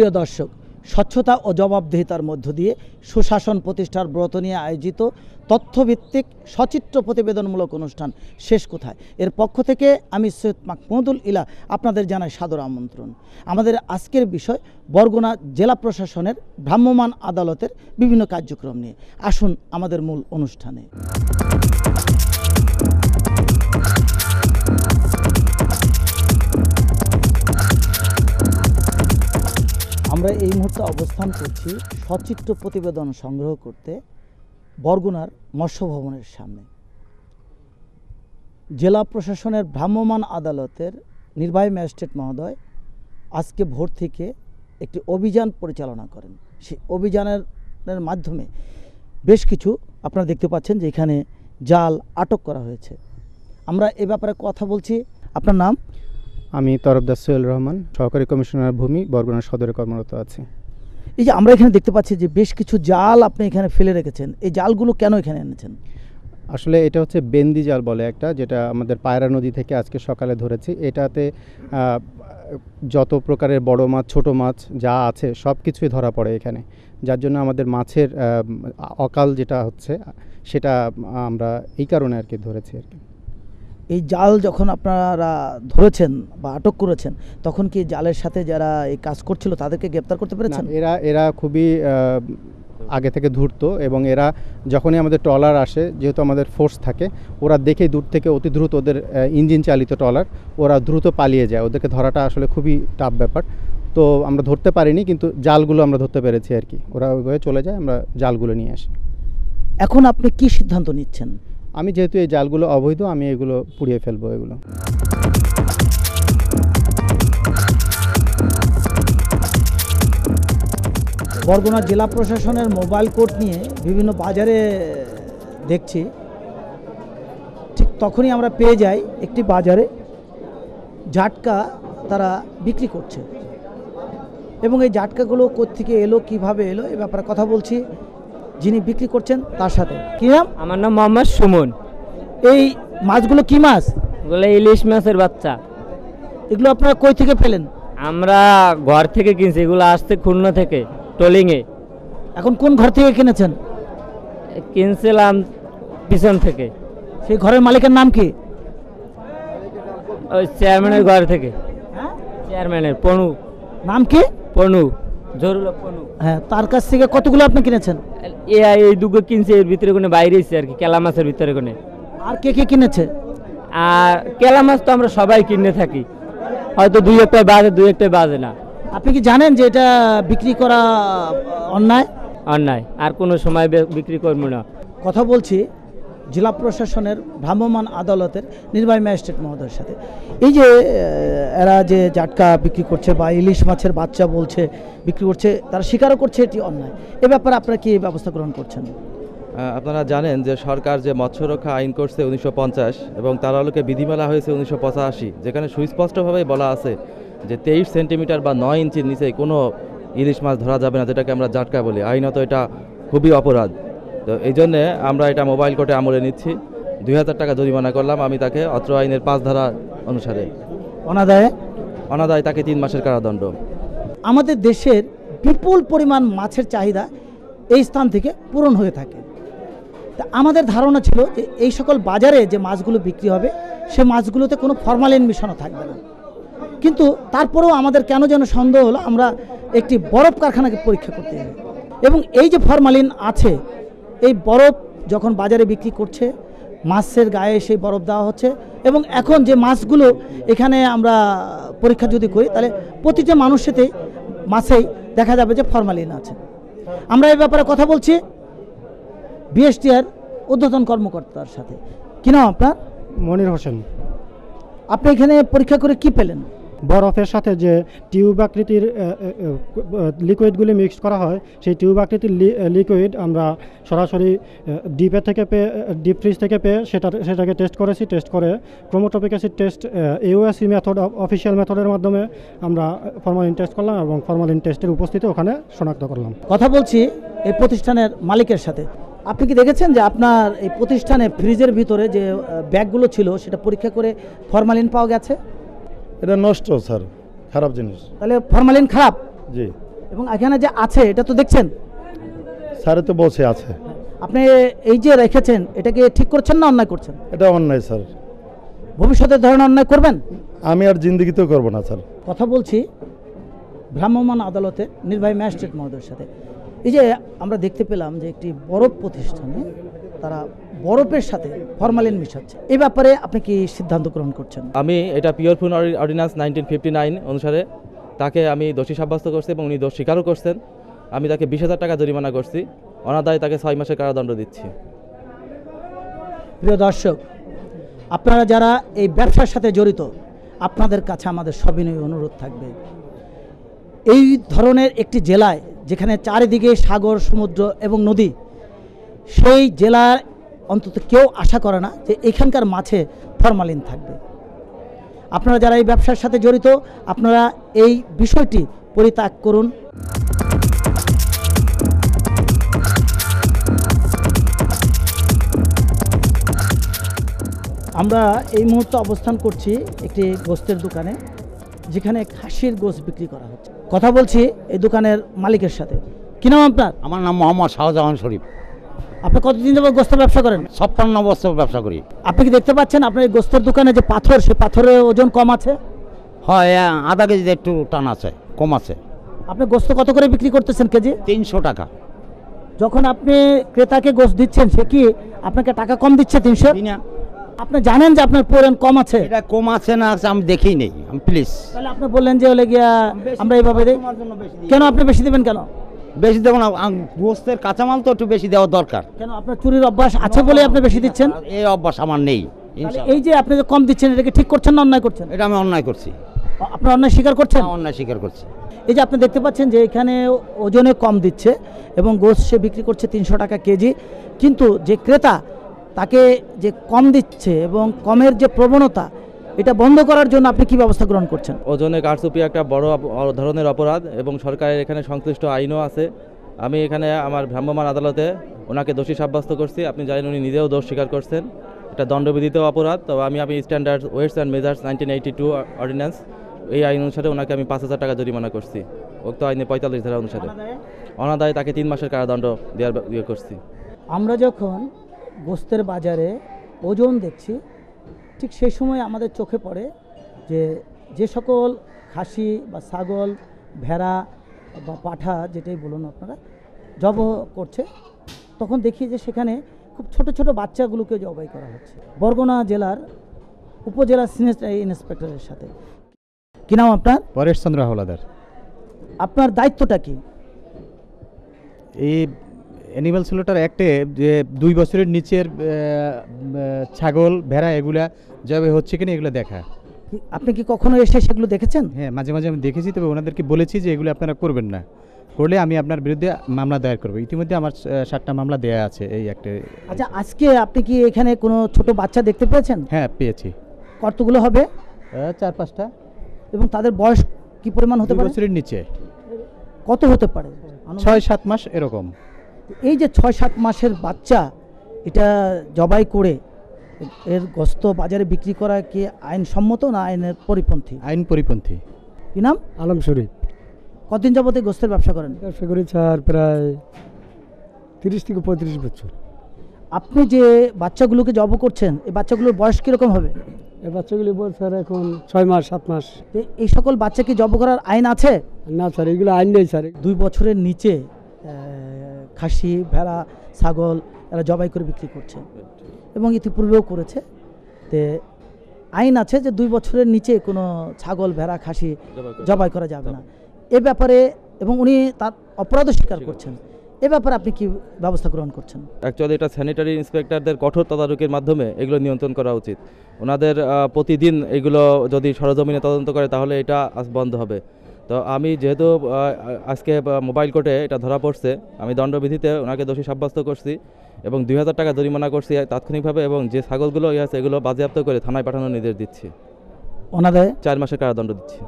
সুপ্রিয় দর্শক, স্বচ্ছতা ও জবাবদিহিতার মধ্য দিয়ে সুশাসন প্রতিষ্ঠার ব্রত নিয়ে আয়োজিত তথ্যভিত্তিক সচিত্র প্রতিবেদনমূলক অনুষ্ঠান শেষ কোথায় এর পক্ষ থেকে আমি সৈয়দ মাহমুদুল ইলা আপনাদের জানাই সাদর আমন্ত্রণ। আমাদের আজকের বিষয় বরগুনা জেলা প্রশাসনের ভ্রাম্যমাণ আদালতের বিভিন্ন কার্যক্রম নিয়ে। আসুন আমাদের মূল অনুষ্ঠানে। আমরা এই মুহূর্তে অবস্থান করছি সচিত্র প্রতিবেদন সংগ্রহ করতে বরগুনার মৎস্য ভবনের সামনে। জেলা প্রশাসনের ভ্রাম্যমাণ আদালতের নির্বাহী ম্যাজিস্ট্রেট মহোদয় আজকে ভোর থেকে একটি অভিযান পরিচালনা করেন। সেই অভিযানের মাধ্যমে বেশ কিছু আপনারা দেখতে পাচ্ছেন যে এখানে জাল আটক করা হয়েছে। আমরা এ ব্যাপারে কথা বলছি। আপনার নাম? আমি তরফদার সোহেল রহমান, সহকারী কমিশনার ভূমি, বরগুনা সদরে কর্মরত আছি। এই যে আমরা এখানে দেখতে পাচ্ছি যে বেশ কিছু জাল আপনি এখানে ফেলে রেখেছেন, এই জালগুলো কেন এখানে এনেছেন? আসলে এটা হচ্ছে বেন্দি জাল বলে একটা, যেটা আমাদের পায়রা নদী থেকে আজকে সকালে ধরেছি। এটাতে যত প্রকারের বড় মাছ, ছোট মাছ যা আছে সব কিছুই ধরা পড়ে এখানে, যার জন্য আমাদের মাছের অকাল যেটা হচ্ছে সেটা আমরা এই কারণে আর কি ধরেছি আর কি। এই জাল যখন আপনারা ধরেছেন বা আটক করেছেন, তখন কি জালের সাথে যারা এই কাজ করছিল তাদেরকে গ্রেপ্তার করতে পেরেছেন? এরা খুবই আগে থেকে ধূর্ত, এবং এরা যখনই আমাদের ট্রলার আসে, যেহেতু আমাদের ফোর্স থাকে, ওরা দেখে দূর থেকে অতি দ্রুত, ওদের ইঞ্জিন চালিত ট্রলার, ওরা দ্রুত পালিয়ে যায়। ওদেরকে ধরাটা আসলে খুবই টাফ ব্যাপার। তো আমরা ধরতে পারিনি, কিন্তু জালগুলো আমরা ধরতে পেরেছি আর কি। ওরা ওইভাবে চলে যায়, আমরা জালগুলো নিয়ে আসি। এখন আপনি কি সিদ্ধান্ত নিচ্ছেন? আমি যেহেতু এই জালগুলো অবৈধ, আমি এগুলো পুড়িয়ে ফেলবো এগুলো। বরগুনা জেলা প্রশাসনের মোবাইল কোর্ট নিয়ে বিভিন্ন বাজারে দেখছি, ঠিক তখনই আমরা পেয়ে যাই একটি বাজারে জাটকা তারা বিক্রি করছে, এবং এই জাটকাগুলো কোত্থেকে এলো, কিভাবে এলো, এ ব্যাপারে কথা বলছি যিনি বিক্রি করছেন তার সাথে। কি নাম? আমার নাম মোহাম্মদ সুমন। এই মাছগুলো কি মাছ? এগুলো ইলিশ মাছের বাচ্চা। এগুলো আপনারা কই থেকে পেলেন? আমরা ঘর থেকে কিনছি, এগুলো আসছে খুলনা থেকে টলিংয়ে। এখন কোন ঘর থেকে কিনেছেন? কিনছিলাম পিছন থেকে। সেই ঘরের মালিকের নাম কি? ওই চেয়ারম্যানের ঘর থেকে। চেয়ারম্যানের পনু। নাম কি? পনু, জরুল পনু। হ্যাঁ, তার কাছ থেকে কতগুলো আপনি কিনেছেন? এই দুটো কিনছে, এর ভিতরে কোনো বাইরে এসছে আর কি, কেলা মাছের ভিতরে কোনো। আর কে কে কিনেছে? আর কেলা মাছ তো আমরা সবাই কিনে থাকি, হয়তো দুই একটাই বাজে, দুই একটাই বাজে না। আপনি কি জানেন যে এটা বিক্রি করা অন্যায়? অন্যায়, আর কোনো সময় বিক্রি করবো না। কথা বলছি জেলা প্রশাসনের ভ্রাম্যমাণ আদালতের নির্বাহী ম্যাজিস্ট্রেট মহোদয়ের সাথে। এই যে এরা যে জাটকা বিক্রি করছে বা ইলিশ মাছের বাচ্চা বলছে বিক্রি করছে, তারা স্বীকারও করছে এটি অন্যায়। এ ব্যাপারে আপনারা কি ব্যবস্থা গ্রহণ করছেন? আপনারা জানেন যে সরকার যে মৎস্য রক্ষা আইন করছে 1950, এবং তার আলোকে বিধিমালা হয়েছে 1985, যেখানে সুস্পষ্টভাবেই বলা আছে যে 23 সেন্টিমিটার বা 9 ইঞ্চির নিচে কোনো ইলিশ মাছ ধরা যাবে না, যেটাকে আমরা জাটকা বলি। আইনত এটা খুবই অপরাধ। তো এই জন্যে আমরা এটা মোবাইল কোর্টে আমলে নিচ্ছি। 2000 টাকা জরিমানা করলাম আমি তাকে, অত্র আইনের 5 ধারা অনুসারে। অনাদায়ে তাকে 3 মাসের কারাদণ্ড। আমাদের দেশের বিপুল পরিমাণ মাছের চাহিদা এই স্থান থেকে পূরণ হয়ে থাকে। তা আমাদের ধারণা ছিল যে এই সকল বাজারে যে মাছগুলো বিক্রি হবে সে মাছগুলোতে কোনো ফরমালিন মিশানো থাকবে না, কিন্তু তারপরেও আমাদের কেন যেন সন্দেহ হলো। আমরা একটি বরফ কারখানাকে পরীক্ষা করতে যাই, এবং এই যে ফরমালিন আছে, এই বরফ যখন বাজারে বিক্রি করছে, মাছের গায়ে সেই বরফ দেওয়া হচ্ছে, এবং এখন যে মাছগুলো এখানে আমরা পরীক্ষা যদি করি, তাহলে প্রতিটা মানুষেতেই মাছেই দেখা যাবে যে ফরমালিন আছে। আমরা এই ব্যাপারে কথা বলছি বিএসটিআর ঊর্ধ্বতন কর্মকর্তার সাথে। কি নাম আপনার? মনির হোসেন। আপনি এখানে পরীক্ষা করে কি পেলেন? বরফের সাথে যে টিউব আকৃতির লিকুইডগুলি মিক্স করা হয়, সেই টিউব আকৃতির লিকুইড আমরা সরাসরি ডিপ ফ্রিজ থেকে পেয়ে সেটাকে টেস্ট করেছি। টেস্ট করে ক্রোমাটোপিক acid test, AOSC method, official মেথডের মাধ্যমে আমরা ফরমালিন টেস্ট করলাম, এবং ফরমালিন টেস্টের উপস্থিতি ওখানে শনাক্ত করলাম। কথা বলছি এই প্রতিষ্ঠানের মালিকের সাথে। আপনি কি দেখেছেন যে আপনার এই প্রতিষ্ঠানে ফ্রিজের ভিতরে যে ব্যাগগুলো ছিল সেটা পরীক্ষা করে ফরমালিন পাওয়া গেছে? এটা নষ্ট স্যার, খারাপ জিনিস। তাহলে ফরমালিন খারাপ? জি। এবং এখানে যে আছে এটা তো দেখছেন, স্যারে তো বসে আছে। আপনি এই যে রেখেছেন এটাকে ঠিক করছেন না অন্যায় করছেন? এটা অন্যায় স্যার, ভবিষ্যতে ধরনের অন্যায় করবেন? আমি আর জিন্দগিতেও করবো না স্যার। কথা বলছি ভ্রাম্যমাণ আদালতে নির্বাহী ম্যাজিস্ট্রেট মহোদয়ের সাথে। এই যে আমরা দেখতে পেলাম যে একটি বরফ প্রতিষ্ঠানে তারা বরফের সাথে ফরমালিন মিশাচ্ছে, এই ব্যাপারে আপনি কি সিদ্ধান্ত গ্রহণ করছেন? আমি এটা পিওর ফুড অর্ডিন্যান্স 1959 অনুসারে তাকে আমি দোষী সাব্যস্ত করছি এবং উনি দোষ স্বীকারও করছেন। আমি তাকে 20,000 টাকা জরিমানা করছি, অনাদায়ে তাকে 6 মাসের কারাদণ্ড দিচ্ছি। প্রিয় দর্শক, আপনারা যারা এই ব্যবসার সাথে জড়িত, আপনাদের কাছে আমাদের সবিনয় অনুরোধ থাকবে, এই ধরনের একটি জেলায় যেখানে চারিদিকে সাগর, সমুদ্র এবং নদী, সেই জেলার অন্তত কেউ আশা করে না যে এখানকার মাছে ফরমালিন থাকবে। আপনারা যারা এই ব্যবসার সাথে জড়িত, আপনারা এই বিষয়টি পরিত্যাগ করুন। আমরা এই মুহূর্তে অবস্থান করছি একটি গোস্তের দোকানে, যেখানে খাসির গোস্ত বিক্রি করা হচ্ছে। কথা বলছি এই দোকানের মালিকের সাথে। কি নাম আপনার? আমার নাম মোহাম্মদ শাহজাহান শরীফ। আপনি কতদিন যাবত গোস্তের ব্যবসা করেন? 56 বছর ব্যবসা করি। আপনি কি দেখতে পাচ্ছেন আপনার এই গোস্তের দোকানে যে পাথর, সে পাথরের ওজন কম আছে? হয় আধা কেজিতে একটু টান আছে, কম আছে। আপনি গোস্ত কত করে বিক্রি করতেছেন কেজি? 300 টাকা। যখন আপনি ক্রেতাকে গোস্ত দিচ্ছেন, সে কি আপনাকে টাকা কম দিচ্ছে 300? না, আপনি জানেন যে আপনার পরিমাণ কম আছে? এটা কম আছে না আছে আমি দেখেই নেই। আমি প্লিজ, তাহলে আপনি বললেন যে হলে গিয়া আমরা এইভাবে দিই। কেন আপনি বেশি দিবেন কেন? বেশি দেবো না, গোস্তের কাঁচামাল তো একটু বেশি দেওয়া দরকার। কেন আপনার চুরির অভ্যাস আছে বলে আপনি বেশি দিচ্ছেন? এই অভ্যাস আমার নেই। তাহলে এই যে আপনি যে কম দিচ্ছেন, এটাকে ঠিক করছেন না অন্যায় করছেন? এটা আমি অন্যায় করছি। আপনার অন্যায় স্বীকার করছেন? অন্যায় স্বীকার করছি। এই যে আপনি দেখতে পাচ্ছেন যে এখানে ওজনে কম দিচ্ছে এবং গোস্ত সে বিক্রি করছে 300 টাকা কেজি, কিন্তু যে ক্রেতা তাকে যে কম দিচ্ছে এবং কমের যে প্রবণতা, এটা বন্ধ করার জন্য আপনি কি ব্যবস্থা গ্রহণ করছেন? ওজনে কারচুপি একটা বড় ধরনের অপরাধ এবং সরকারের এখানে সংশ্লিষ্ট আইনও আছে। আমি এখানে আমার ভ্রাম্যমাণ আদালতে ওনাকে দোষী সাব্যস্ত করছি। আপনি জানেন উনি নিজেও দোষ স্বীকার করছেন। এটা দণ্ডবিধিতেও অপরাধ। তবে আমি standard weights and measures 1982 ordinance, এই আইন অনুসারে ওনাকে আমি 5,000 টাকা জরিমানা করছি, উক্ত আইনে 45 ধারা অনুসারে। অনাদায়ে তাকে 3 মাসের কারাদণ্ড দেওয়ার ইয়ে করছি। আমরা যখন গোস্তের বাজারে ওজন দেখছি, ঠিক সেই সময় আমাদের চোখে পড়ে যে সকল খাসি বা ছাগল, ভেড়া বা পাঠা, যেটাই বলুন আপনারা, জবাই করছে, তখন দেখি যে সেখানে খুব ছোট ছোট বাচ্চাগুলোকে জবাই করা হচ্ছে। বরগুনা জেলার উপজেলা সিনিয়র ইন্সপেক্টরের সাথে। কি নাম আপনার? পরেশ চন্দ্র হাওলাদার। আপনার দায়িত্বটা কি? এই অ্যানিমাল স্লোটার অ্যাক্টে যে 2 বছরের নিচের ছাগল, ভেড়া এগুলা জবাই হচ্ছে কিনা এগুলো দেখা। আপনি কি কখনো এসে সেগুলো দেখেছেন? হ্যাঁ, মাঝে মাঝে আমি দেখেছি, তবে ওনাদেরকে বলেছি যে এগুলো আপনারা করবেন না, করলে আমি আপনার বিরুদ্ধে মামলা দায়ের করবো। ইতিমধ্যে আমার 7টা মামলা দেয়া আছে এই অ্যাক্টে। আচ্ছা, আজকে আপনি কি এখানে কোনো ছোট বাচ্চা দেখতে পেয়েছেন? হ্যাঁ, পেয়েছি। কতগুলো হবে? 4-5টা। এবং তাদের বয়স কি পরিমাণ হতে 2 পারে? বছরের নিচে। কত হতে পারে? 6-7 মাস এরকম। এই যে 6-7 মাসের বাচ্চা এটা জবাই করে এর গোস্ত বাজারে বিক্রি করা কি আইনসম্মত না আইনের পরিপন্থী? আইন পরিপন্থী। কি নাম? আলম শরীফ। কতদিন যাবত এই গোস্তের ব্যবসা করেন? ব্যবসা করি স্যার প্রায় 30 থেকে 35 বছর। আপনি যে বাচ্চাগুলোকে জব করছেন, এই বাচ্চাগুলোর বয়স কীরকম হবে? এই বাচ্চাগুলি বল স্যার এখন 6 মাস 7 মাস। এই সকল বাচ্চাকে জব করার আইন আছে? না স্যার, এগুলো আইন নেই স্যার। 2 বছরের নিচে খাসি, ভেড়া, ছাগল এরা জবাই করে বিক্রি করছে এবং ইতিপূর্বেও করেছে। তে আইন আছে যে 2 বছরের নিচে কোনো ছাগল, ভেড়া, খাসি জবাই করা যাবে না। এ ব্যাপারে এবং উনি তার অপরাধও স্বীকার করছেন, এ ব্যাপারে আপনি কি ব্যবস্থা গ্রহণ করছেন? অ্যাকচুয়ালি এটা স্যানিটারি ইন্সপেক্টরদের কঠোর তদারকির মাধ্যমে এগুলো নিয়ন্ত্রণ করা উচিত। ওনাদের প্রতিদিন এগুলো যদি সরজমিনে তদন্ত করে তাহলে এটা বন্ধ হবে। তো আমি যেহেতু আজকে মোবাইল কোর্টে এটা ধরা পড়ছে, আমি দণ্ডবিধিতে ওনাকে দোষী সাব্যস্ত করছি এবং 2,000 টাকা জরিমানা করছি তাৎক্ষণিকভাবে, এবং যে ছাগলগুলো আছে এগুলো বাজেয়াপ্ত করে থানায় পাঠানোর নির্দেশ দিচ্ছি। ওনাদের 4 মাসের কারাদণ্ড দিচ্ছি।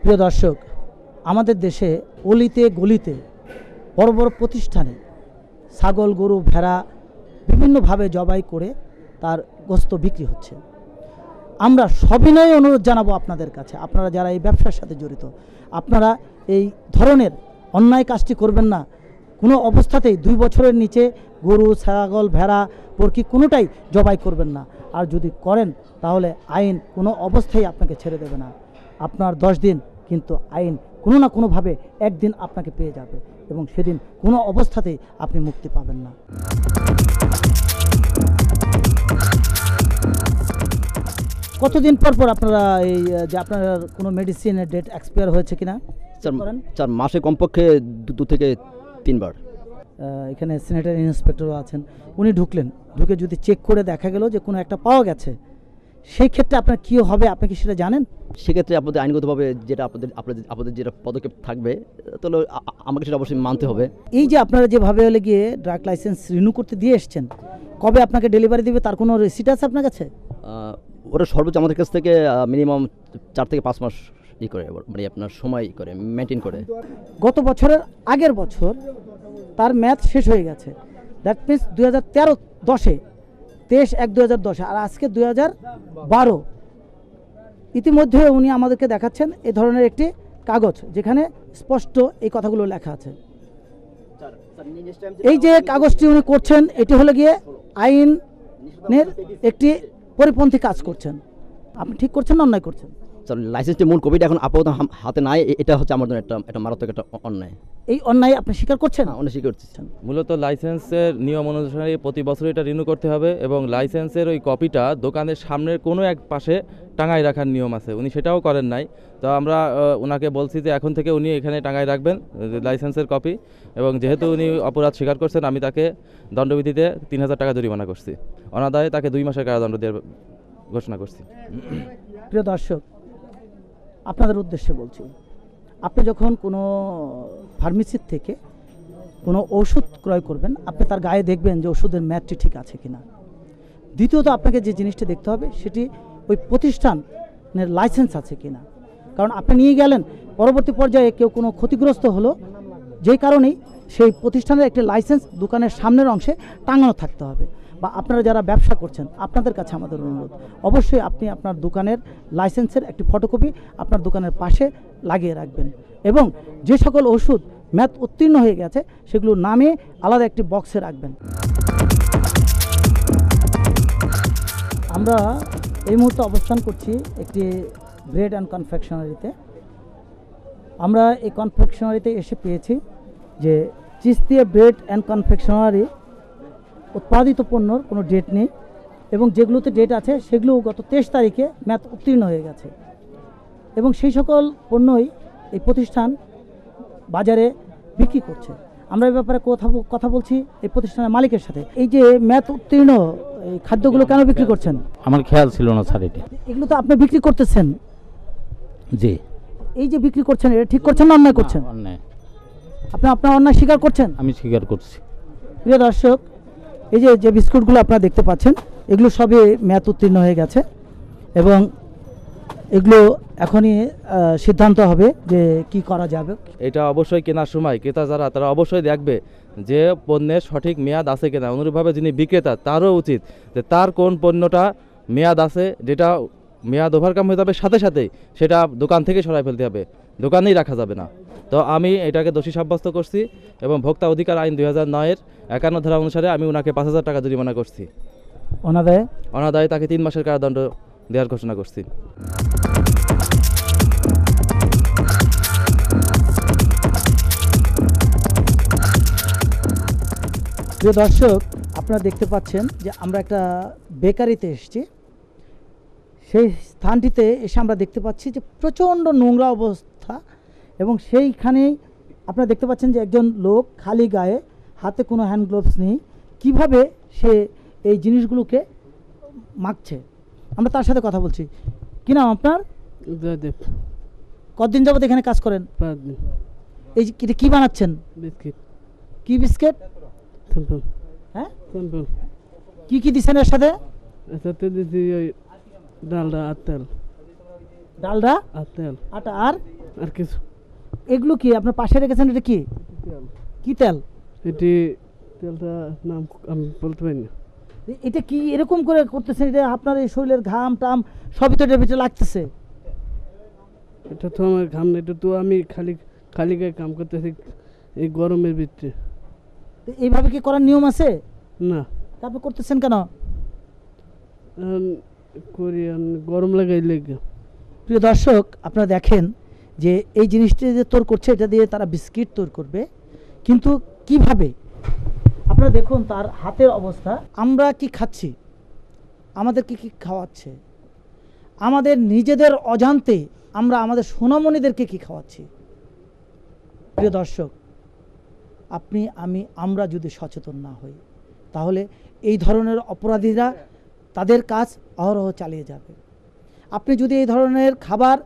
প্রিয় দর্শক, আমাদের দেশে অলিতে গলিতে বড় বড় প্রতিষ্ঠানে ছাগল, গরু, ভেড়া বিভিন্নভাবে জবাই করে তার গোস্ত বিক্রি হচ্ছে। আমরা সবিনয়ে অনুরোধ জানাবো আপনাদের কাছে, আপনারা যারা এই ব্যবসার সাথে জড়িত, আপনারা এই ধরনের অন্যায় কাজটি করবেন না। কোনো অবস্থাতেই 2 বছরের নিচে গরু, ছাগল, ভেড়া, পরকি কোনোটাই জবাই করবেন না। আর যদি করেন তাহলে আইন কোনো অবস্থায় আপনাকে ছেড়ে দেবে না। আপনার 10 দিন, কিন্তু আইন কোনো না কোনোভাবে একদিন আপনাকে পেয়ে যাবে এবং সেদিন কোনো অবস্থাতেই আপনি মুক্তি পাবেন না। কতদিন পর পর আপনারা এই যে আপনার কোনো মেডিসিনের ডেট এক্সপায়ার হয়েছে কিনা করেন? 4 মাসে কমপক্ষে 2 থেকে 3 বার। এখানে স্যানিটারি ইন্সপেক্টরও আছেন, উনি ঢুকে যদি চেক করে দেখা গেল যে কোনো একটা পাওয়া গেছে, সেই ক্ষেত্রে আপনার কী হবে আপনি কি সেটা জানেন? সেক্ষেত্রে আপনাদের আইনগতভাবে যেটা আপনাদের যেটা পদক্ষেপ থাকবে, তাহলে আমাকে সেটা অবশ্যই মানতে হবে। এই যে আপনারা যেভাবে হলে গিয়ে ড্রাগ লাইসেন্স রিনিউ করতে দিয়ে এসছেন, কবে আপনাকে ডেলিভারি দিবে তার কোনো রিসিট আছে আপনার কাছে? ওরা সর্বোচ্চ আমাদের কাছ থেকে মিনিমাম 4 থেকে 5 মাস করে, মানে আপনার সময় করে মেনটেন করে। গত বছরের আগের বছর তার ম্যাথ শেষ হয়ে গেছে, দ্যাট মিনস 2013-10-এ 23-1-2010, আর আজকে 2012। ইতিমধ্যে উনি আমাদেরকে দেখাচ্ছেন এই ধরনের একটি কাগজ যেখানে স্পষ্ট এই কথাগুলো লেখা আছে। এই যে কাগজটি উনি করছেন, এটি হলো গিয়ে আইনের একটি পরিপন্থী কাজ করছেন। আপনি ঠিক করছেন না অন্যায় করছেন? লাইসেন্সটির মূল কপিটা এখন আপাতত হাতে নাই, এটা হচ্ছে আমার জন্য একটা মারাত্মক একটা অন্যায়। এই অন্যায় আপনি স্বীকার করছেন? অন্যায় স্বীকার করছেন। মূলত লাইসেন্সের নিয়ম অনুসারে প্রতি বছর এটা রিনিউ করতে হবে এবং লাইসেন্সের ওই কপিটা দোকানের সামনের কোনো এক পাশে টাঙায় রাখার নিয়ম আছে, উনি সেটাও করেন নাই। তো আমরা ওনাকে বলছি যে এখন থেকে উনি এখানে টাঙায় রাখবেন লাইসেন্সের কপি, এবং যেহেতু উনি অপরাধ স্বীকার করছেন, আমি তাকে দণ্ডবিধিতে 3000 টাকা জরিমানা করছি, অনাদায়ে তাকে 2 মাসের কারাদণ্ড দেওয়ার ঘোষণা করছি। প্রিয় দর্শক, আপনাদের উদ্দেশ্যে বলছি, আপনি যখন কোনো ফার্মেসির থেকে কোনো ওষুধ ক্রয় করবেন, আপনি তার গায়ে দেখবেন যে ওষুধের ম্যাটটি ঠিক আছে কিনা। দ্বিতীয়ত আপনাকে যে জিনিসটি দেখতে হবে সেটি ওই প্রতিষ্ঠানের লাইসেন্স আছে কিনা, কারণ আপনি নিয়ে গেলেন, পরবর্তী পর্যায়ে কেউ কোনো ক্ষতিগ্রস্ত হলো, যেই কারণেই সেই প্রতিষ্ঠানের একটি লাইসেন্স দোকানের সামনের অংশে টাঙানো থাকতে হবে। বা আপনারা যারা ব্যবসা করছেন, আপনাদের কাছে আমাদের অনুরোধ, অবশ্যই আপনি আপনার দোকানের লাইসেন্সের একটি ফটোকপি আপনার দোকানের পাশে লাগিয়ে রাখবেন, এবং যে সকল ওষুধ ম্যাথ উত্তীর্ণ হয়ে গেছে সেগুলো নামে আলাদা একটি বক্সে রাখবেন। আমরা এই মুহূর্তে অবস্থান করছি একটি ব্রেড অ্যান্ড কনফেকশনারিতে। আমরা এই কনফেকশনারিতে এসে পেয়েছি যে চিস্তিয়া ব্রেড অ্যান্ড কনফেকশনারি উৎপাদিত পণ্যর কোনো ডেট নেই, এবং যেগুলোতে ডেট আছে সেগুলো গত 23 তারিখে ম্যাথ উত্তীর্ণ হয়ে গেছে, এবং সেই সকল পণ্যই এই প্রতিষ্ঠান বাজারে বিক্রি করছে। আমরা এই ব্যাপারে কথা বলছি এই প্রতিষ্ঠানের মালিকের সাথে। এই যে ম্যাথ উত্তীর্ণ এই খাদ্যগুলো কেন বিক্রি করছেন? আমার খেয়াল ছিল না স্যার, এটা এগুলো তো আপনি বিক্রি করতেছেন। জি। এই যে বিক্রি করছেন, এটা ঠিক করছেন না অন্যায় করছেন? অন্যায়। আপনি আপনার অন্যায় স্বীকার করছেন? আমি স্বীকার করছি। প্রিয় দর্শক, এই যে বিস্কুটগুলো আপনারা দেখতে পাচ্ছেন, এগুলো সবই ম্যাথ উত্তীর্ণ হয়ে গেছে, এবং এগুলো এখনই সিদ্ধান্ত হবে যে কি করা যাবে। এটা অবশ্যই কেনার সময় ক্রেতা যারা, তারা অবশ্যই দেখবে যে পণ্যের সঠিক মেয়াদ আছে কিনা। অনুরূপভাবে যিনি বিক্রেতা, তারও উচিত যে তার কোন পণ্যটা মেয়াদ আছে, যেটা মেয়াদ ওভারকাম হয়ে যাবে সাথে সাথেই সেটা দোকান থেকে সরাই ফেলতে হবে, দোকানেই রাখা যাবে না। তো আমি এটাকে দোষী সাব্যস্ত করছি, এবং ভোক্তা অধিকার আইন 2009-এর 51 ধারা অনুসারে আমি ওনাকে 5000 টাকা জরিমানা করছি। অনাদায়ে তাকে 3 মাসের কারাদণ্ড দেওয়ার ঘোষণা করছি। প্রিয় দর্শক, আপনারা দেখতে পাচ্ছেন যে আমরা একটা বেকারিতে এসেছি। সেই স্থানটিতে এসে আমরা দেখতে পাচ্ছি যে প্রচণ্ড নোংরা অবস্থা, এবং সেইখানেই আপনারা দেখতে পাচ্ছেন যে একজন লোক খালি গায়ে, হাতে কোনো হ্যান্ড গ্লোভস নেই, কীভাবে সে এই জিনিসগুলোকে মাখছে। আমরা তার সাথে কথা বলছি। কি নাম আপনার? কতদিন যাবত এখানে কাজ করেন? এই যে কী বানাচ্ছেন? বিস্কিট। কি বিস্কিট? হ্যাঁ, কি কি দিচ্ছেন এর সাথে? ডালডা আর তেল। ডালডা আর তেল, আটা আর কিছু। এগুলো কি আপনার পাশে রেখেছেন? এটা কি তেল? এটি তেলটা নাম আমি বলতে পারি না। এটা কি এরকম করে করতেছেন? এটা আপনার এই শরীরের ঘাম টাম সবই তো এটার ভিতরে লাগতেছে। এটা তো আমার ঘাম না, এটা তো আমি খালি খালি গায়ে কাম করতেছি এই গরমের ভিতরে। তো এইভাবে কি করার নিয়ম আছে? না। তা আপনি করতেছেন কেন? করি গরম লাগাই লেগে। প্রিয় দর্শক, আপনারা দেখেন যে এই জিনিসটি যে তৈরি করছে, এটা দিয়ে তারা বিস্কিট তৈরি করবে, কিন্তু কিভাবে আপনারা দেখুন তার হাতের অবস্থা। আমরা কি খাচ্ছি, আমাদেরকে কি খাওয়াচ্ছে, আমাদের নিজেদের অজান্তে আমরা আমাদের সোনামণিদেরকে কি খাওয়াচ্ছি। প্রিয় দর্শক, আপনি আমরা যদি সচেতন না হই, তাহলে এই ধরনের অপরাধীরা তাদের কাজ অহরহ চালিয়ে যাবে। আপনি যদি এই ধরনের খাবার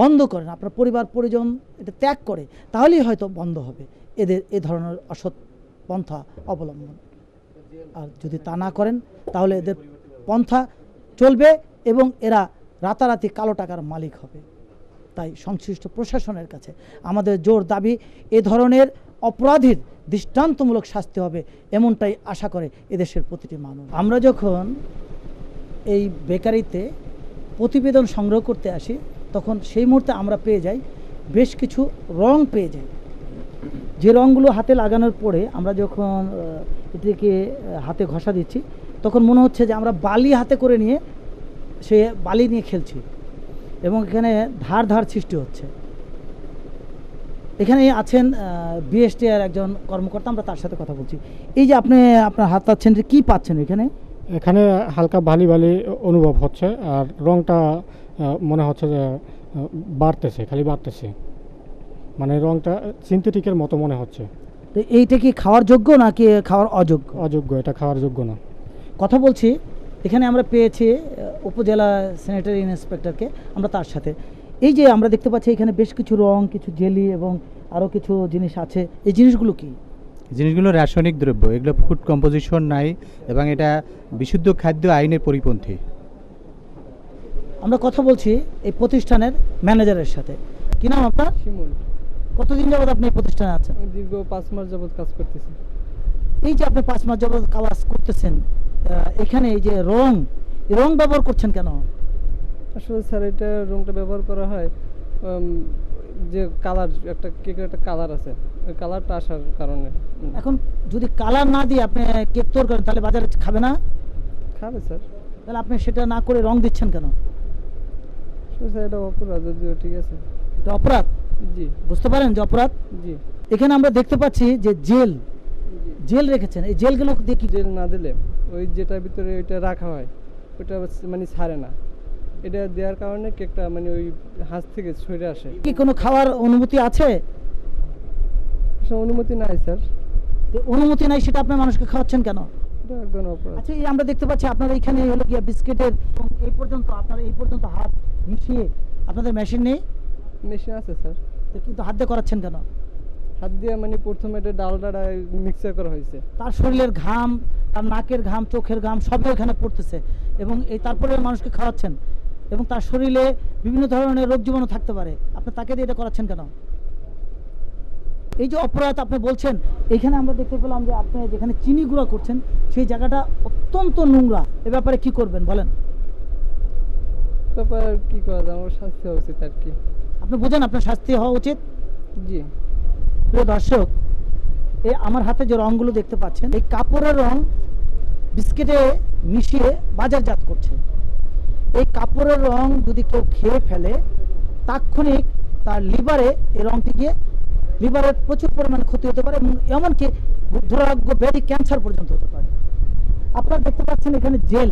বন্ধ করেন, আপনার পরিবার পরিজন এটা ত্যাগ করে, তাহলেই হয়তো বন্ধ হবে এদের এ ধরনের অসৎ পন্থা অবলম্বন। আর যদি তা না করেন, তাহলে এদের পন্থা চলবে এবং এরা রাতারাতি কালো টাকার মালিক হবে। তাই সংশ্লিষ্ট প্রশাসনের কাছে আমাদের জোর দাবি, এ ধরনের অপরাধীর দৃষ্টান্তমূলক শাস্তি হবে, এমনটাই আশা করে এদেশের প্রতিটি মানুষ। আমরা যখন এই বেকারিতে প্রতিবেদন সংগ্রহ করতে আসি, তখন সেই মুহূর্তে আমরা পেয়ে যাই বেশ কিছু রং পেয়ে যাই, যে রঙগুলো হাতে লাগানোর পরে আমরা যখন এটিকে হাতে ঘষা দিচ্ছি, তখন মনে হচ্ছে যে আমরা বালি হাতে করে নিয়ে সে বালি নিয়ে খেলছি এবং এখানে ধার ধার সৃষ্টি হচ্ছে। এখানে আছেন বিএসটিআর একজন কর্মকর্তা, আমরা তার সাথে কথা বলছি। এই যে আপনি আপনার হাত পাচ্ছেন, যে কী পাচ্ছেন এখানে? এখানে হালকা বালি বালি অনুভব হচ্ছে, আর রংটা মনে হচ্ছে যে বাড়তেছে, খালি বাড়তেছে, মানে রংটা সিনথেটিকের মতো মনে হচ্ছে। তো এইটা কি খাওয়ার যোগ্য নাকি খাওয়ার অযোগ্য? অযোগ্য, এটা খাওয়ার যোগ্য না। কথা বলছি, এখানে আমরা পেয়েছি উপজেলা স্যানিটারি ইন্সপেক্টরকে, আমরা তার সাথে। এই যে আমরা দেখতে পাচ্ছি এখানে বেশ কিছু রং, কিছু জেলি এবং আরও কিছু জিনিস আছে, এই জিনিসগুলো কি? জিনিসগুলো রাসায়নিক দ্রব্য, এগুলো ফুড কম্পোজিশন নাই এবং এটা বিশুদ্ধ খাদ্য আইনের পরিপন্থী। আমরা কথা বলছি এই প্রতিষ্ঠানের ম্যানেজারের সাথে। কি নাম আপনার? শিমুল। কতদিন যাবত আপনি এই প্রতিষ্ঠানে আছেন? দীর্ঘ 5 মাস যাবত কাজ করতেছি। এই যে আপনি 5 মাস যাবত কাজ করতেছেন, এখানে এই যে রং ব্যবহার করছেন কেন? আসলে স্যার, এটা রংটা ব্যবহার করা হয় যে কালার, একটা কেকের একটা কালার আছে, ওই কালারটা আসার কারণে। এখন যদি কালার না দিয়ে আপনি কেক তৈরি করেন, তাহলে বাজারে খাবে না? খাবে স্যার। তাহলে আপনি সেটা না করে রং দিচ্ছেন কেন? স্যার, এটা অপরাধ, যদিও ঠিক আছে। এটা অপরাধ? জি। বুঝতে পারেন যে অপরাধ? জি। এখানে আমরা দেখতে পাচ্ছি যে জেল রেখেছেন, এই জেলগুলো দিয়ে কি? জেল না দিলে ওই যেটার ভিতরে ওইটা রাখা হয়, ওইটা মানে ছাড়ে না। এটা দেওয়ার কারণে কেকটা মানে ওই হাত থেকে সরে আসে। কি কোনো খাওয়ার অনুমতি আছে? অনুমতি নাই স্যার। অনুমতি নাই, সেটা আপনি মানুষকে খাওয়াচ্ছেন কেন? এটা একদম অপরাধ। আচ্ছা, এই আমরা দেখতে পাচ্ছি আপনারা এখানে হলো গিয়া বিস্কিটের এই পর্যন্ত আপনারা এই পর্যন্ত হাত মিশিয়ে, আপনাদের মেশিন নেই? মেশিন আছে স্যার। কিন্তু হাত দিয়ে করাচ্ছেন কেন? হাত দিয়ে মানে প্রথমে এটা ডালটা মিক্সার করা হয়েছে। তার শরীরের ঘাম, তার নাকের ঘাম, চোখের ঘাম সবই এখানে পড়তেছে এবং এই তারপরে মানুষকে খাওয়াচ্ছেন এবং তার শরীরে বিভিন্ন ধরনের রোগ জীবাণু থাকতে পারে, আপনি তাকে দিয়ে এটা করাচ্ছেন কেন? এই যে অপরাধ আপনি বলছেন, এখানে আমরা দেখতে পেলাম যে আপনি যেখানে চিনি গুঁড়া করছেন সেই জায়গাটা অত্যন্ত নোংরা। এ ব্যাপারে কি করবেন বলেন? ব্যাপার কি করা যায়, আমার শাস্তি হওয়া উচিত আর কি। আপনি বোঝেন আপনার শাস্তি হওয়া উচিত? জি। প্রিয় দর্শক, এই আমার হাতে যে রঙগুলো দেখতে পাচ্ছেন, এই কাপড়ের রং বিস্কিটে মিশিয়ে বাজারজাত করছে। এই কাপড়ের রং যদি কেউ খেয়ে ফেলে, তাৎক্ষণিক তার লিভারে এই রংটি গিয়ে লিভারের প্রচুর পরিমাণে ক্ষতি হতে পারে এবং এমনকি দুরারোগ্য ব্যাধি, ক্যান্সার পর্যন্ত হতে পারে। আপনারা দেখতে পাচ্ছেন এখানে জেল,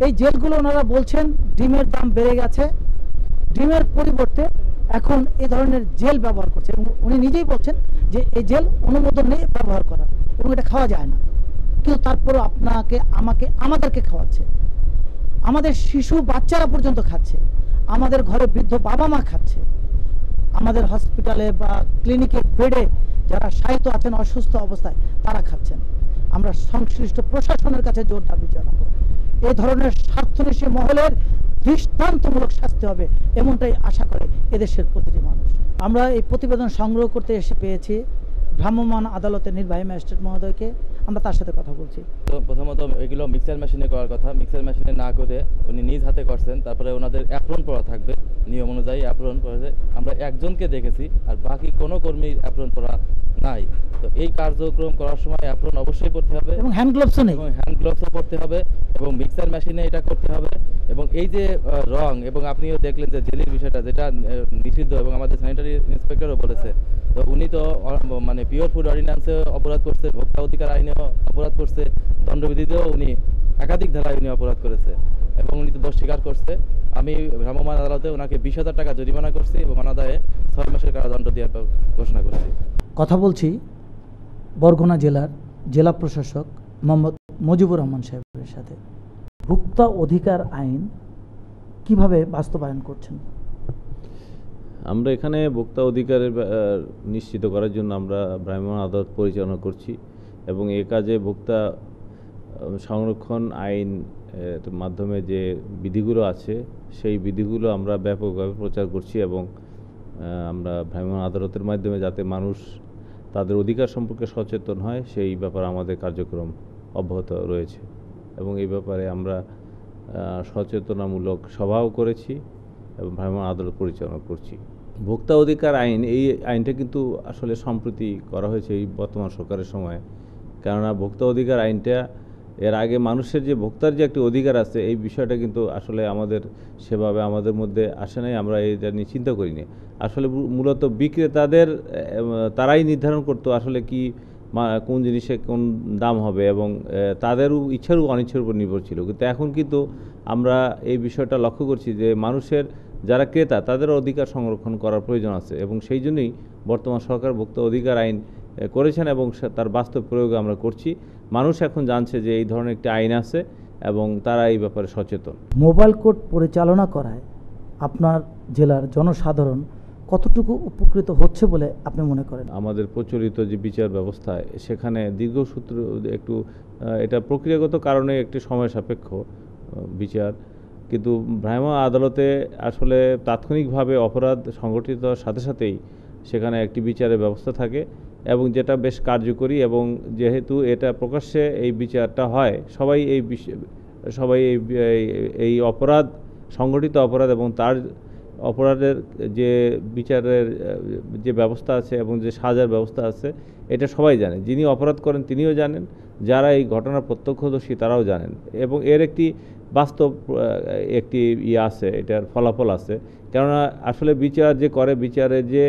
এই জেলগুলো ওনারা বলছেন ডিমের দাম বেড়ে গেছে, ডিমের পরিবর্তে এখন এই ধরনের জেল ব্যবহার করছে এবং উনি নিজেই বলছেন যে এই জেল অনুমোদন নেই ব্যবহার করা এবং এটা খাওয়া যায় না, কিন্তু তারপরও আপনাকে আমাদেরকে খাওয়াচ্ছে। আমাদের শিশু বাচ্চারা পর্যন্ত খাচ্ছে, আমাদের ঘরে বৃদ্ধ বাবা মা খাচ্ছে, আমাদের হসপিটালে বা ক্লিনিকের বেডে যারা শায়িত আছেন অসুস্থ অবস্থায় তারা খাচ্ছেন। আমরা সংশ্লিষ্ট প্রশাসনের কাছে জোর দাবি জানাবো, এই ধরনের স্বার্থন্বেষী মহলের দৃষ্টান্তমূলক শাস্তি হবে, এমনটাই আশা করে এদেশের প্রতিটি মানুষ। আমরা এই প্রতিবেদন সংগ্রহ করতে এসে পেয়েছি ভ্রাম্যমাণ আদালতের নির্বাহী ম্যাজিস্ট্রেট মহোদয়কে, আমরা তার সাথে কথা বলছি। তো প্রথমত এগুলো মিক্সার মেশিনে করার কথা, মিক্সার মেশিনে না করে উনি নিজ হাতে করছেন। তারপরে ওনাদের অ্যাপ্রন পরা থাকবে, নিয়ম অনুযায়ী অ্যাপ্রন পরে আমরা একজনকে দেখেছি, আর বাকি কোনো কর্মীর অ্যাপ্রন পরা নাই। তো এই কার্যক্রম করার সময় অ্যাপ্রন অবশ্যই পড়তে হবে এবং হ্যান্ড গ্লোভসও নেই, এবং হ্যান্ড গ্লোভসও পড়তে হবে এবং মিক্সার মেশিনে এটা করতে হবে। এবং এই যে রং, এবং আপনিও দেখলেন যে জেলির বিষয়টা যেটা নিষিদ্ধ, এবং আমাদের স্যানিটারি ইন্সপেক্টরও বলেছে। তো উনি তো মানে পিওর ফুড অর্ডিন্যান্সে অপরাধ করছে, ভোক্তা অধিকার আইনেও অপরাধ করছে, দণ্ডবিধিতেও উনি একাধিক ধারায় উনি অপরাধ করেছে এবং উনি তো দোষ স্বীকার করছে। আমি ভ্রাম্যমাণ আদালতে ওনাকে 20,000 টাকা জরিমানা করছি এবং অনাদায়ে 6 মাসের কারাদণ্ড দেওয়ার ঘোষণা করছি। কথা বলছি বরগুনা জেলার জেলা প্রশাসক মোহাম্মদ মুজিবুর রহমান সাহেবের সাথে। ভোক্তা অধিকার আইন কিভাবে বাস্তবায়ন করছেন? আমরা এখানে ভোক্তা অধিকারের নিশ্চিত করার জন্য আমরা ভ্রাম্যমাণ আদালত পরিচালনা করছি এবং এ কাজে ভোক্তা সংরক্ষণ আইন মাধ্যমে যে বিধিগুলো আছে সেই বিধিগুলো আমরা ব্যাপকভাবে প্রচার করছি এবং আমরা ভ্রাম্যমাণ আদালতের মাধ্যমে যাতে মানুষ তাদের অধিকার সম্পর্কে সচেতন হয় সেই ব্যাপারে আমাদের কার্যক্রম অব্যাহত রয়েছে এবং এই ব্যাপারে আমরা সচেতনামূলক সভাও করেছি এবং ভ্রাম্যমাণ আদালত পরিচালনা করছি। ভোক্তা অধিকার আইন, এই আইনটা কিন্তু আসলে সম্প্রতি করা হয়েছে এই বর্তমান সরকারের সময়। কেননা ভোক্তা অধিকার আইনটা এর আগে মানুষের যে ভোক্তার যে একটি অধিকার আছে এই বিষয়টা কিন্তু আসলে আমাদের সেভাবে আমাদের মধ্যে আসে নাই, আমরা এটা নিয়ে চিন্তা করিনি। আসলে মূলত বিক্রেতাদের তারাই নির্ধারণ করতো আসলে কি কোন জিনিসে কোন দাম হবে এবং তাদেরও ইচ্ছার অনিচ্ছার উপর নির্ভর ছিল। কিন্তু এখন কিন্তু আমরা এই বিষয়টা লক্ষ্য করছি যে মানুষের যারা ক্রেতা তাদের অধিকার সংরক্ষণ করার প্রয়োজন আছে এবং সেই জন্যই বর্তমান সরকার ভোক্তা অধিকার আইন করেছেন এবং তার বাস্তব প্রয়োগ আমরা করছি। মানুষ এখন জানছে যে এই ধরনের একটি আইন আছে এবং তারা এই ব্যাপারে সচেতন। মোবাইল কোর্ট পরিচালনা করায় আপনার জেলার জনসাধারণ কতটুকু উপকৃত হচ্ছে বলে আপনি মনে করেন? আমাদের প্রচলিত যে বিচার ব্যবস্থা সেখানে দীর্ঘসূত্র একটু এটা প্রক্রিয়াগত কারণে একটি সময় সাপেক্ষ বিচার, কিন্তু ভ্রাম্যমাণ আদালতে আসলে তাৎক্ষণিকভাবে অপরাধ সংঘটিত সাথে সাথেই সেখানে একটি বিচারের ব্যবস্থা থাকে এবং যেটা বেশ কার্যকরী এবং যেহেতু এটা প্রকাশ্যে এই বিচারটা হয় সবাই এই অপরাধ সংঘটিত অপরাধ এবং তার অপরাধের যে বিচারের যে ব্যবস্থা আছে এবং যে সাজার ব্যবস্থা আছে এটা সবাই জানে, যিনি অপরাধ করেন তিনিও জানেন, যারা এই ঘটনার প্রত্যক্ষদর্শী তারাও জানেন এবং এর একটি বাস্তব একটি আছে, এটার ফলাফল আছে। কেননা আসলে বিচার যে করে, বিচারে যে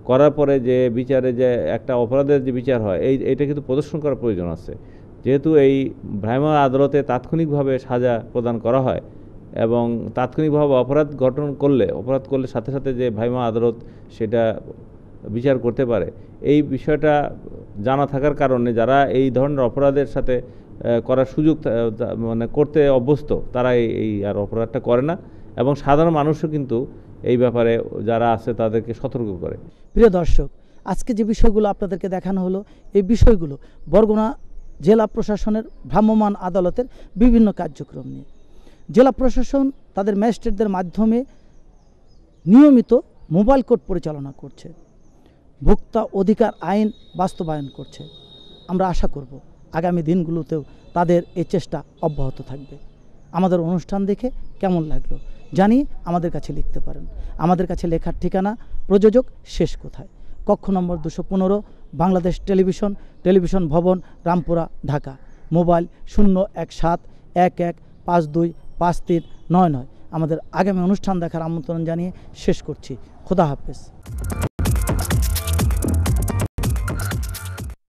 করার পরে যে বিচারে যে একটা অপরাধের যে বিচার হয় এইটা কিন্তু প্রদর্শন করার প্রয়োজন আছে। যেহেতু এই ভ্রাম্যমাণ আদালতে তাৎক্ষণিকভাবে সাজা প্রদান করা হয় এবং তাৎক্ষণিকভাবে অপরাধ করলে সাথে সাথে যে ভ্রাম্যমাণ আদালত সেটা বিচার করতে পারে, এই বিষয়টা জানা থাকার কারণে যারা এই ধরনের অপরাধের সাথে করার সুযোগ মানে করতে অভ্যস্ত তারা এই আর অপরাধটা করে না এবং সাধারণ মানুষও কিন্তু এই ব্যাপারে যারা আছে তাদেরকে সতর্ক করে। প্রিয় দর্শক, আজকে যে বিষয়গুলো আপনাদেরকে দেখানো হলো এই বিষয়গুলো বরগুনা জেলা প্রশাসনের ভ্রাম্যমাণ আদালতের বিভিন্ন কার্যক্রম নিয়ে। জেলা প্রশাসন তাদের ম্যাজিস্ট্রেটদের মাধ্যমে নিয়মিত মোবাইল কোর্ট পরিচালনা করছে, ভোক্তা অধিকার আইন বাস্তবায়ন করছে। আমরা আশা করব আগামী দিনগুলোতেও তাদের এই চেষ্টা অব্যাহত থাকবে। আমাদের অনুষ্ঠান দেখে কেমন লাগলো জানিয়ে আমাদের কাছে লিখতে পারেন। আমাদের কাছে লেখার ঠিকানা প্রযোজক শেষ কোথায়, কক্ষ নম্বর 215, বাংলাদেশ টেলিভিশন ভবন, রামপুরা, ঢাকা। মোবাইল 01711525399। আমাদের আগামী অনুষ্ঠান দেখার আমন্ত্রণ জানিয়ে শেষ করছি। খোদা হাফেজ।